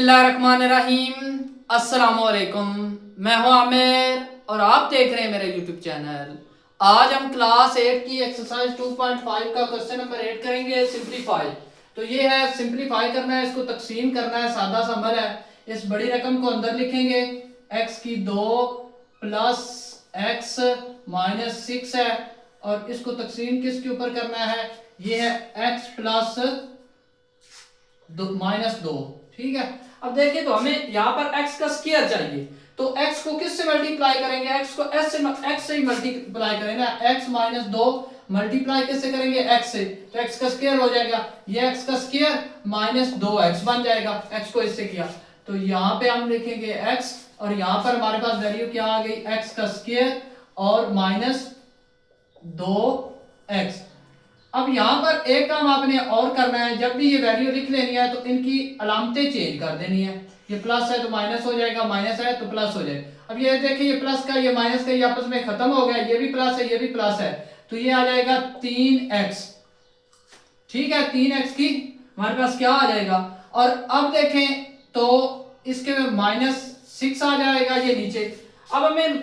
बिस्मिल्लाहिर्रहमानिर्रहीम। अस्सलामुअलैकुम। मैं हूं आमिर और आप देख रहे हैं मेरा यूट्यूब चैनल। आज हम क्लास 8 की एक्सरसाइज 2.5 का क्वेश्चन नंबर 8 करेंगे, सिंप्लीफाई। तो ये है सिंप्लीफाई करना है, इसको तकसीम करना है, सादा सा अमल है। इस बड़ी रकम को अंदर लिखेंगे, x की 2 प्लस x माइनस 6 है और इसको तकसीम किसके ऊपर करना है, ये है x प्लस माइनस 2। ठीक है, अब देखिए तो हमें यहाँ पर x का स्क्वायर चाहिए, तो x को किससे मल्टीप्लाई करेंगे, x को x से ही मल्टीप्लाई करेंगे। x माइनस 2 मल्टीप्लाई किससे करेंगे, x से, तो x का स्क्वायर हो जाएगा, ये x का स्क्वायर माइनस 2x बन जाएगा। x को इससे किया तो यहाँ पे हम लिखेंगे x और यहाँ पर हमारे पास वैल्यू क्या आ गई, x का स्क्वायर और माइनस 2x। अब यहाँ पर एक काम आपने और करना है, जब भी ये वैल्यू लिख लेनी है तो इनकी अलामतें चेंज कर देनी है। ये प्लस है तो माइनस हो जाएगा, माइनस है तो प्लस हो जाएगा। अब ये देखिए, ये प्लस का ये माइनस का ये आपस में खत्म हो गया, ये भी प्लस है ये भी प्लस है, तो ये आ जाएगा 3x। ठीक है, 3x की हमारे पास क्या आ जाएगा। और अब देखें तो इसके में माइनस 6 आ जाएगा ये नीचे। अब हमें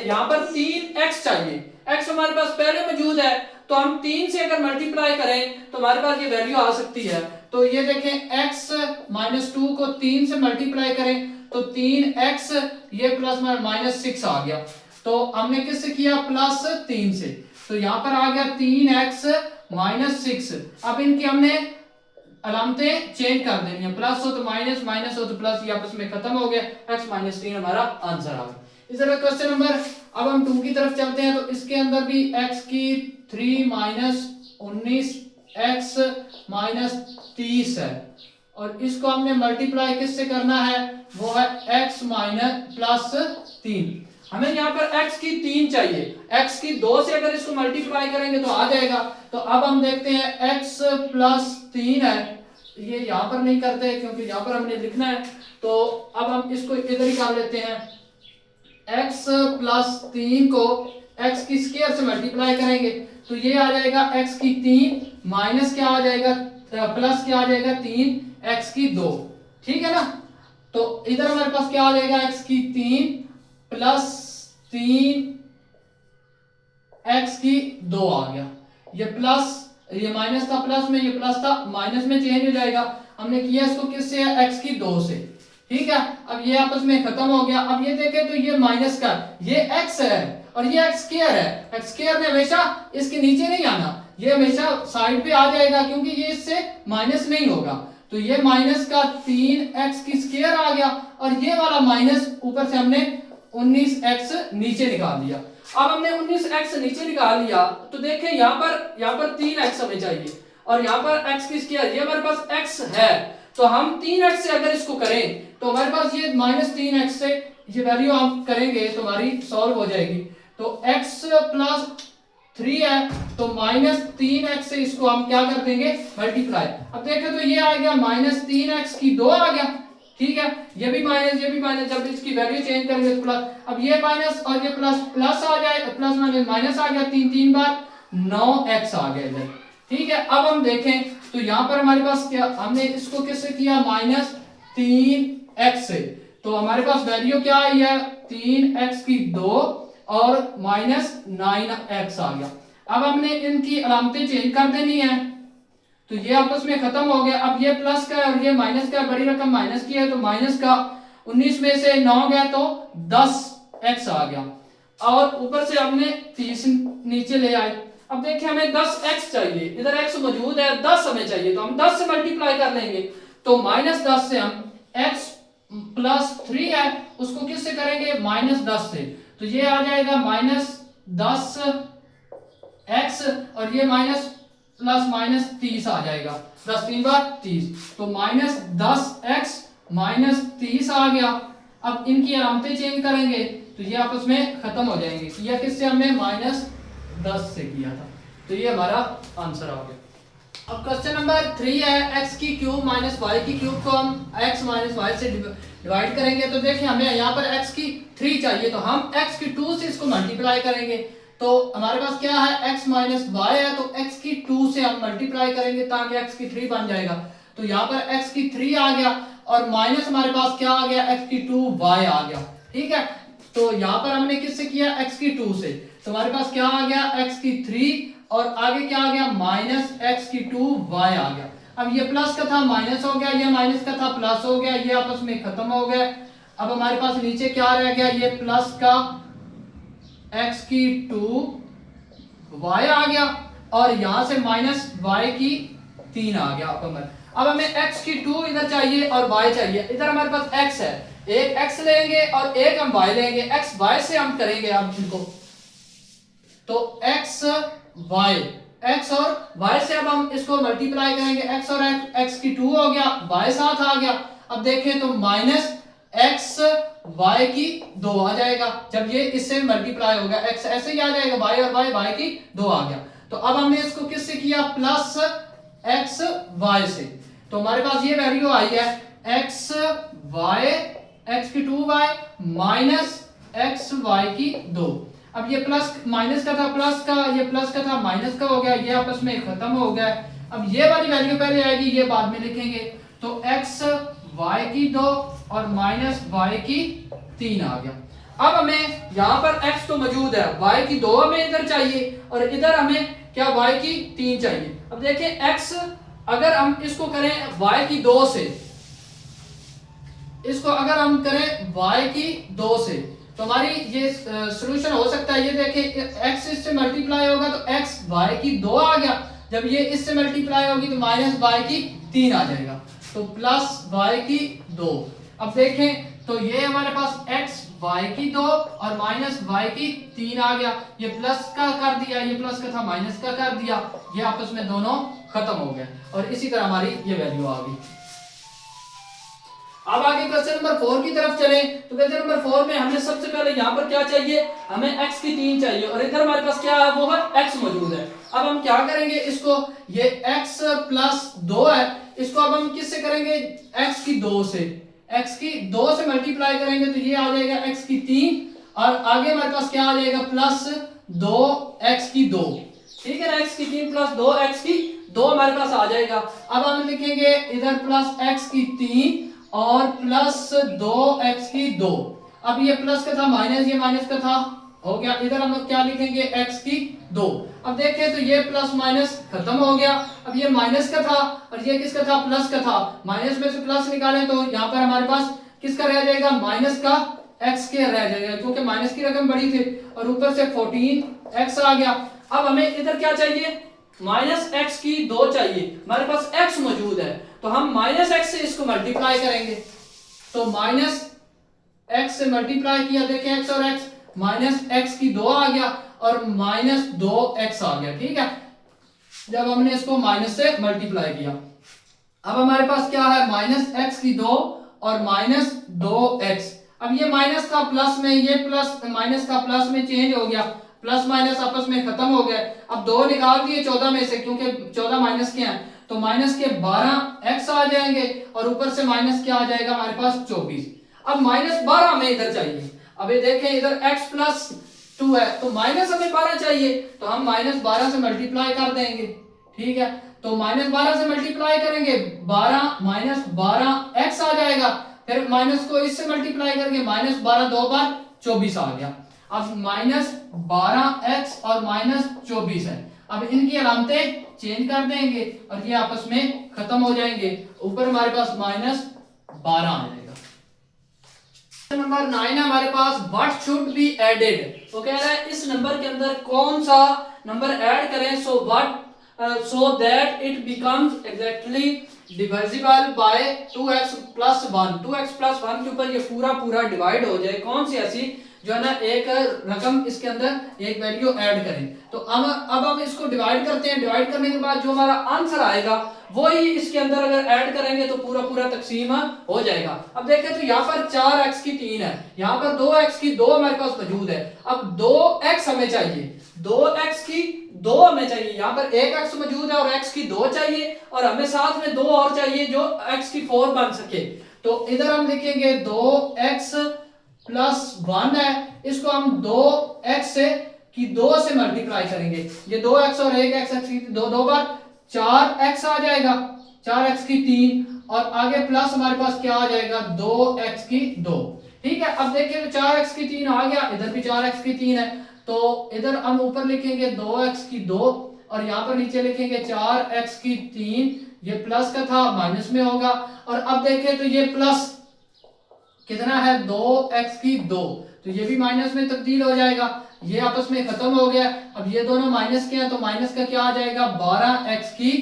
यहाँ पर 3x चाहिए, x हमारे पास पहले मौजूद है, तो हम 3 से अगर मल्टीप्लाई करें तो हमारे पास ये वैल्यू आ सकती है। तो ये देखें, x माइनस 2 को 3 से मल्टीप्लाई करें तो 3x, ये प्लस माइनस 6 आ गया। तो हमने किससे किया, प्लस 3 से, तो यहाँ पर आ गया 3x माइनस 6। अब इनकी हमने अलामतें चेंज कर देनी है, प्लस हो तो माइनस, माइनस हो तो प्लस, ये आपस में खत्म हो गया। x माइनस 3 हमारा आंसर आ गया। इस तरह क्वेश्चन नंबर, अब हम 2 की तरफ चलते हैं, तो इसके अंदर भी x की 3 माइनस 19 x माइनस 30 है और इसको हमने मल्टीप्लाई किससे करना है, वो है x माइनस प्लस 3। हमें यहाँ पर x की 3 चाहिए, x की 2 से अगर इसको मल्टीप्लाई करेंगे तो आ जाएगा। तो अब हम देखते हैं x प्लस 3 है, ये यहाँ पर नहीं करते क्योंकि यहाँ पर हमने लिखना है, तो अब हम इसको इधर ही कर लेते हैं। x प्लस 3 को x की स्क्वायर से मल्टीप्लाई करेंगे तो ये आ जाएगा x की 3 माइनस क्या आ जाएगा, प्लस क्या आ जाएगा 3x की 2। ठीक है ना, तो इधर हमारे पास क्या आ जाएगा, x की 3 प्लस 3x की 2 आ गया। ये प्लस, ये माइनस था प्लस में, ये प्लस था माइनस में चेंज हो जाएगा। हमने किया इसको किससे, x की 2 से। ठीक है, अब ये आपस में खत्म हो गया। अब ये देखें तो ये माइनस का, ये x है और ये x स्क्वायर है। x स्क्वायर ने हमेशा इसके नीचे नहीं आना, ये हमेशा साइड पे आ जाएगा क्योंकि ये इससे माइनस नहीं होगा। तो ये माइनस का 3x की स्क्वायर आ गया और ये वाला माइनस ऊपर से हमने 19x नीचे निकाल दिया। अब हमने 19x नीचे निकाल लिया तो देखें यहाँ पर 3x हमें चाहिए और यहाँ पर x की स्क्वायर, ये हमारे पास x है, तो हम 3x से अगर इसको करें तो हमारे पास ये माइनस 3x से ये वैल्यू हम करेंगे तो हमारी सॉल्व हो जाएगी। तो x प्लस 3 है तो माइनस 3x से इसको हम क्या कर देंगे, मल्टीप्लाई। अब देखें तो ये आ गया माइनस 3x की 2 आ गया। ठीक है, ये भी माइनस ये भी माइनस, जब इसकी वैल्यू चेंज करेंगे तो प्लस। अब ये माइनस और ये प्लस, प्लस आ जाए, प्लस माइनस माइनस आ गया, 3 बार 9x आ गया इधर। ठीक है, अब हम देखें तो यहाँ पर हमारे पास क्या, हमने इसको किससे किया, माइनस 3x से, तो हमारे पास वैल्यू क्या आई है, 3x की 2 और माइनस 9x आ गया। अब हमने इनकी अलामतें चेंज कर देनी है, तो ये आपस में खत्म हो गया। अब ये प्लस का है और ये माइनस का है, बड़ी रकम माइनस की है, तो माइनस का 19 में से 9 गया तो 10x आ गया और ऊपर से हमने 30 नीचे ले आए। अब देखिए हमें 10x चाहिए, इधर x मौजूद है, 10 हमें चाहिए, तो हम 10 से मल्टीप्लाई कर लेंगे। तो माइनस 10 से हम x प्लस 3 है उसको किससे करेंगे, माइनस 10 से, तो ये आ जाएगा माइनस 10x और ये माइनस प्लस माइनस 30 आ जाएगा, 10 3 बार 30, तो माइनस 10x माइनस 30 आ गया। अब इनकी अलामतें चेंज करेंगे तो ये आपस में खत्म हो जाएंगे। किया किससे हमने, माइनस 10 से किया था, तो ये हमारा आंसर आ गया। अब क्वेश्चन नंबर 3 है, x की क्यूब माइनस वाई की क्यूब को हम x माइनस वाई से डिवाइड करेंगे। तो देखिए हमें यहाँ पर x की 3 चाहिए, तो हम x की 2 से इसको मल्टीप्लाई करेंगे। तो हमारे पास क्या है, x माइनस वाई है, तो x की 2 से हम मल्टीप्लाई करेंगे ताकि x की 3 बन जाएगा। तो यहाँ पर x की 3 आ गया और माइनस हमारे पास क्या आ गया, x की 2y आ गया। ठीक है, तो यहाँ पर हमने किससे किया, x की 2 से, तो हमारे पास क्या आ गया, x की 3 और आगे क्या आ गया, माइनस x की 2y आ गया। अब ये प्लस का था माइनस हो गया, ये माइनस का था प्लस हो गया, ये आपस में खत्म हो गया। अब हमारे पास नीचे क्या रह गया, ये प्लस का x की 2y आ गया और यहां से माइनस y की 3 आ गया। अब हमें x की 2 इधर चाहिए और y चाहिए। इधर हमारे पास x है, एक x लेंगे और एक हम y लेंगे, x y से हम करेंगे अब इनको, तो x y, x और y से अब हम इसको मल्टीप्लाई करेंगे, x और x की 2 हो गया, y साथ आ गया। अब देखें तो माइनस x y की 2 आ जाएगा, जब ये इससे मल्टीप्लाई होगा x ऐसे ही आ जाएगा, y और y की 2 आ गया। तो अब हमने इसको किससे किया, प्लस x y से, तो हमारे पास ये वैल्यू आई है x y, x की 2y माइनस x y की 2। अब ये प्लस माइनस का था प्लस का, ये प्लस का था माइनस का हो गया, ये आपस में खत्म हो गया। अब ये वाली वैल्यू पहले आएगी, ये बाद में लिखेंगे, तो x y की 2 और माइनस y की 3 आ गया। अब हमें यहाँ पर x तो मौजूद है, y की 2 हमें इधर चाहिए और इधर हमें क्या, y की 3 चाहिए। अब देखिए x अगर हम इसको करें y की 2 से, इसको अगर हम करें y की 2 से, तो हमारी ये सॉल्यूशन हो सकता है, ये देखिए x इससे मल्टीप्लाई होगा तो x y की 2 आ गया, जब ये इससे मल्टीप्लाई होगी तो माइनस y की 3 आ जाएगा, तो प्लस y की 2। अब देखें तो ये हमारे पास x y की 2 और माइनस y की 3 आ गया, ये प्लस का कर दिया, ये प्लस का था माइनस का कर दिया, ये आपस में दोनों खत्म हो गए और इसी तरह हमारी ये वैल्यू आ गई। अब आगे क्वेश्चन नंबर 4 की तरफ चलें, तो क्वेश्चन नंबर 4 में हमें सबसे पहले यहाँ पर क्या चाहिए, हमें x की 3 चाहिए और इधर हमारे पास क्या है, वो है x मौजूद है। अब हम क्या करेंगे, इसको ये x प्लस 2 है, इसको अब हम किससे करेंगे, x की 2 से, x की 2 से मल्टीप्लाई करेंगे तो ये आ जाएगा x की 3 और आगे हमारे पास क्या आ जाएगा, प्लस 2x की 2। ठीक है ना, x की 3 प्लस 2x की 2 हमारे पास आ जाएगा। अब हम लिखेंगे इधर प्लस x की 3 और प्लस 2x की 2। अब ये प्लस का था माइनस, ये माइनस का था हो गया, इधर हम क्या लिखेंगे, x की 2। अब देखें तो ये प्लस माइनस खत्म हो गया, अब ये माइनस का था और ये किसका था, प्लस का था, माइनस में से प्लस निकालें तो यहाँ पर हमारे पास किसका रह जाएगा, माइनस का x के रह जाएगा, क्योंकि माइनस की रकम बड़ी थी और ऊपर से 14x आ गया। अब हमें इधर क्या चाहिए, माइनस x की 2 चाहिए, हमारे पास x मौजूद है तो हम माइनस x से इसको मल्टीप्लाई करेंगे, तो माइनस x से मल्टीप्लाई किया, देखें x और x, माइनस x की 2 आ गया और माइनस 2x आ गया। ठीक है, जब हमने इसको माइनस से मल्टीप्लाई किया, अब हमारे पास क्या है, माइनस x की 2 और माइनस 2x। अब ये माइनस था प्लस में, ये प्लस माइनस का प्लस में चेंज हो गया, प्लस माइनस आपस में खत्म हो गए। अब 2 निकाल दिए 14 में से, क्योंकि 14 माइनस के हैं, तो माइनस के 12x आ जाएंगे और ऊपर से माइनस क्या आ जाएगा हमारे पास 24। अब माइनस 12 हमें इधर चाहिए, अब ये देखें इधर x प्लस 2 है तो माइनस हमें 12 चाहिए, तो हम माइनस 12 से मल्टीप्लाई कर देंगे। ठीक है, तो माइनस 12 से मल्टीप्लाई करेंगे, 12 माइनस 12x आ जाएगा, फिर माइनस को इससे मल्टीप्लाई करेंगे, माइनस 12 2 बार 24 आ गया। अब माइनस 12x और माइनस 24 है, अब इनकी अलामतें चेंज कर देंगे और ये आपस में खत्म हो जाएंगे, ऊपर हमारे पास माइनस 12 आ जाएगा। नंबर 9 है हमारे पास, व्हाट शुड बी एडेड, तो कह रहा है इस नंबर के अंदर कौन सा नंबर ऐड करें, so what so that it becomes exactly divisible by 2x plus 1, 2x plus 1 के ऊपर ये पूरा डिवाइड हो जाए, कौन सी ऐसी जो है ना एक रकम इसके अंदर एक वैल्यू ऐड करें। तो अब हम इसको डिवाइड करते हैं, डिवाइड करने के बाद जो हमारा आंसर आएगा वो ही इसके अंदर अगर ऐड करेंगे तो पूरा तकसीम हो जाएगा। अब देखें तो यहाँ पर 4x की 3 है, यहाँ पर 2x की 2 हमारे पास मौजूद है, अब 2x हमें चाहिए, 2x की 2 हमें चाहिए, यहाँ पर एक x मौजूद है और x की 2 चाहिए और हमें साथ में 2 और चाहिए जो x की 4 बन सके। तो इधर हम लिखेंगे 2x प्लस 1 है, इसको हम 2x से की 2 से मल्टीप्लाई करेंगे, ये 2x और एक x की 2 बार 4x आ जाएगा, 4x की 3 और आगे प्लस हमारे पास क्या आ जाएगा 2x की 2। ठीक है, अब देखिए तो 4x की 3 आ गया, इधर भी 4x की 3 है, तो इधर हम ऊपर लिखेंगे 2x की 2 और यहाँ पर नीचे लिखेंगे 4x की 3। ये प्लस का था माइनस में होगा, और अब देखें तो ये प्लस कितना है 2x की 2, तो ये भी माइनस में तब्दील हो जाएगा, ये आपस में खत्म हो गया। अब ये दोनों माइनस के हैं तो माइनस का क्या आ जाएगा 12x की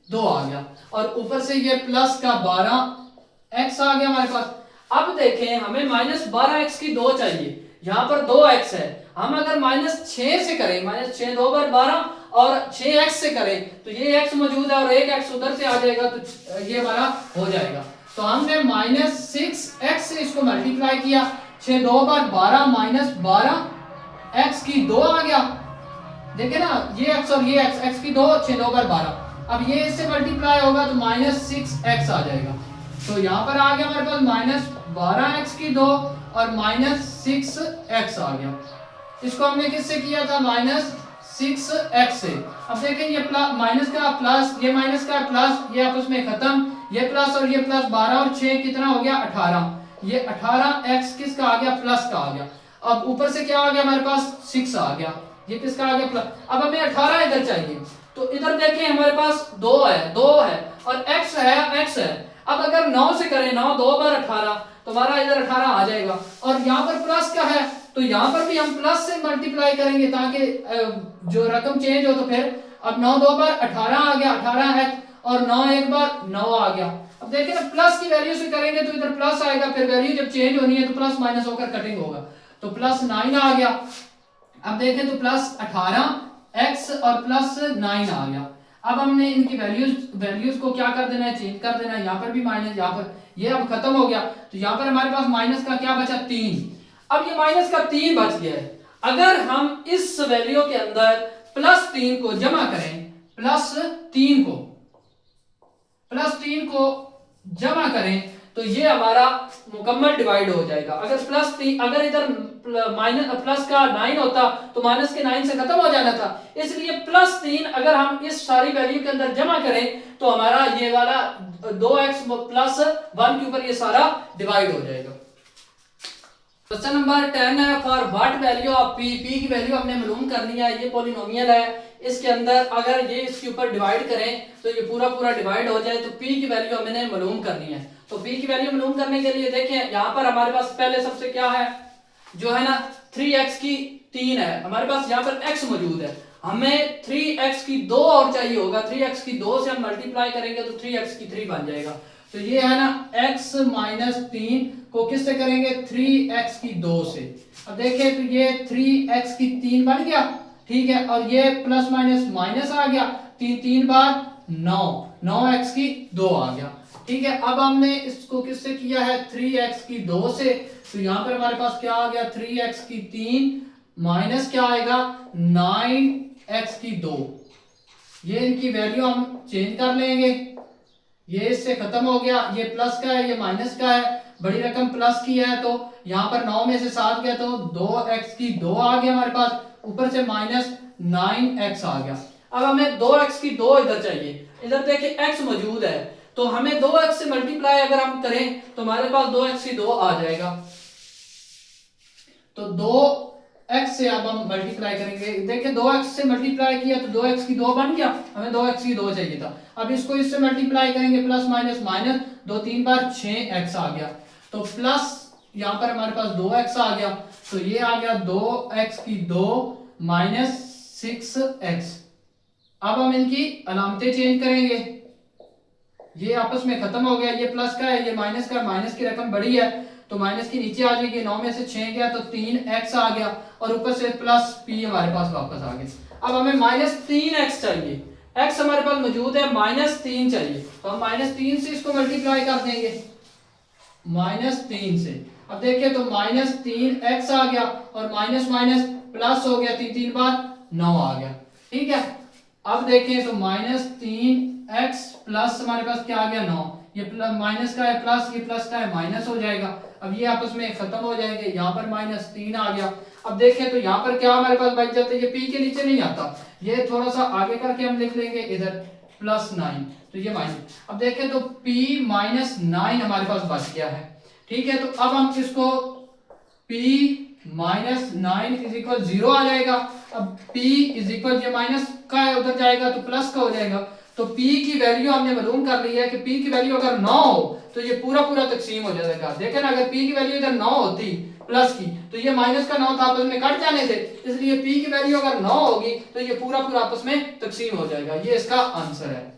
2 आ गया, और ऊपर से ये प्लस का 12x आ गया हमारे पास। अब देखें हमें माइनस 12x की 2 चाहिए, यहाँ पर 2x है, हम अगर माइनस 6 से करें, माइनस 6 2 बार 12 और 6x से करें तो ये x मौजूद है और एक x उधर से आ जाएगा, तो ये हमारा हो जाएगा। तो हमने माइनस 6x से इसको मल्टीप्लाई किया, 6 2 बार 12 माइनस 12x की 2 आ गया। देखे ना ये x और ये x की 2, 6 2 बार 12, अब ये इससे मल्टीप्लाई होगा तो माइनस 6x आ जाएगा। तो यहाँ पर आ गया हमारे पास माइनस 12x की 2 और माइनस 6x आ गया। इसको हमने किससे किया था माइनस 6x से। अब देखें ये माइनस का प्लस, ये माइनस का प्लस, ये आपस में खत्म, ये प्लस और ये प्लस, 12 और 6 कितना हो गया 18, ये 18x किसका आ गया प्लस का आ गया। अब ऊपर से क्या आ गया हमारे पास 6 आ गया, ये किसका आ गया प्लस। अब हमें 18 इधर चाहिए, तो इधर देखें हमारे पास 2 है और x है। अब अगर 9 से करें, 9 2 बार 18, तो हमारा इधर 18 आ जाएगा, और यहाँ पर प्लस का है तो यहाँ पर भी हम प्लस से मल्टीप्लाई करेंगे ताकि जो रकम चेंज हो। तो फिर अब 9 2 बार 18 आ गया 18x, और 9 1 बार 9 आ गया। अब देखिए ना प्लस की वैल्यू से करेंगे तो इधर प्लस आएगा, फिर वैल्यू जब चेंज होनी है तो प्लस माइनस होकर कटिंग होगा, तो प्लस 9 आ गया। अब देखें तो प्लस 18x और प्लस 9 आ गया। अब हमने इनकी वैल्यूज को क्या कर देना है चेंज कर देना है, यहाँ पर भी माइनस, यहाँ पर ये अब खत्म हो गया, तो यहाँ पर हमारे पास माइनस का क्या बचा 3। अब ये माइनस का 3 बच गया है, अगर हम इस वैल्यू के अंदर प्लस 3 को जमा करें, प्लस 3 को जमा करें तो ये हमारा मुकम्मल डिवाइड हो जाएगा। अगर प्लस 3, अगर इधर माइनस प्लस का 9 होता तो माइनस के 9 से खत्म हो जाना था, इसलिए प्लस 3 अगर हम इस सारी वैल्यू के अंदर जमा करें तो हमारा ये वाला 2x प्लस 1 के ऊपर ये सारा डिवाइड हो जाएगा। क्वेश्चन नंबर 10 है, for what value of p, p की वैल्यू हमने मालूम करनी है। ये पॉलिनोमियल है, इसके अंदर अगर ये इसके ऊपर डिवाइड करें तो ये पूरा डिवाइड हो जाए, तो p की वैल्यू हमने मालूम करनी है। तो p की वैल्यू मालूम करने के लिए देखें यहाँ पर हमारे पास पहले सबसे क्या है जो है ना 3x की 3 है, हमारे पास यहाँ पर x मौजूद है, हमें 3x की 2 और चाहिए होगा, 3x की 2 से हम मल्टीप्लाई करेंगे तो 3x की 3 बन जाएगा। तो ये है ना x माइनस 3 को किससे करेंगे 3x की 2 से। अब देखें तो ये 3x की 3 बन गया, ठीक है, और ये प्लस माइनस माइनस आ गया, 3 बार 9, 9x की 2 आ गया, ठीक है। अब हमने इसको किससे किया है 3x की 2 से, तो यहाँ पर हमारे पास क्या आ गया 3x की 3 माइनस क्या आएगा 9x की 2। ये इनकी वैल्यू हम चेंज कर लेंगे, ये इससे खत्म हो गया, ये प्लस का है ये माइनस का है, बड़ी रकम प्लस की है, तो यहाँ पर 9 में से 7 गया तो 2x की 2 आ गया हमारे पास, ऊपर से माइनस 9x आ गया। अब हमें 2x की 2 इधर चाहिए, इधर देखिए x मौजूद है, तो हमें 2x से मल्टीप्लाई अगर हम करें तो हमारे पास 2x की 2 आ जाएगा। तो 2x से अब हम मल्टीप्लाई करेंगे, देखिए 2x से मल्टीप्लाई किया तो 2x की 2 बन गया, हमें 2x की 2 चाहिए था। अब इसको इससे मल्टीप्लाई करेंगे प्लस माइनस माइनस, 2 3 बार 6x आ गया, तो प्लस यहाँ पर हमारे पास 2x आ गया, तो ये आ गया 2x की 2 माइनस 6x। अब हम इनकी अलामतें चेंज करेंगे, ये आपस में खत्म हो गया, ये प्लस का है ये माइनस का, माइनस की रकम बड़ी है तो माइनस की नीचे आ जाएगी, 9 में से 6 गया तो 3x आ गया, और ऊपर से प्लस p हमारे पास वापस आ गया। अब हमें माइनस 3x चाहिए, x हमारे पास मौजूद है, माइनस 3 चाहिए, तो हम माइनस 3 से इसको मल्टीप्लाई कर देंगे, माइनस 3 से। अब देखिए तो माइनस 3x आ गया और माइनस माइनस प्लस हो गया, 3 बार 9 आ गया, ठीक है। अब देखें तो माइनस 3x प्लस हमारे पास क्या आ गया 9, ये माइनस का है प्लस, ये प्लस का है माइनस हो जाएगा, अब ये आपस में खत्म हो जाएंगे, यहाँ पर माइनस 3 आ गया। अब देखें तो यहाँ पर क्या हमारे पास बच जाता है, ये p के नीचे नहीं आता, ये थोड़ा सा आगे करके हम लिख लेंगे, इधर प्लस 9, तो ये माइनस। अब देखें तो p माइनस 9 हमारे पास बच गया है, ठीक है। तो अब हम इसको p माइनस 9 इज इक्वल 0 आ जाएगा। अब p इज इक्वल, ये माइनस का है उधर जाएगा तो प्लस का हो जाएगा। तो p की वैल्यू हमने मालूम कर ली है कि p की वैल्यू अगर 9 हो तो ये पूरा पूरा तकसीम हो जाएगा। देखें ना, अगर p की वैल्यू इधर 9 होती प्लस की, तो ये माइनस का 9 था, आपस में कट जाने थे, इसलिए p की वैल्यू अगर 9 होगी तो ये पूरा पूरा आपस में तकसीम हो जाएगा। ये इसका आंसर है।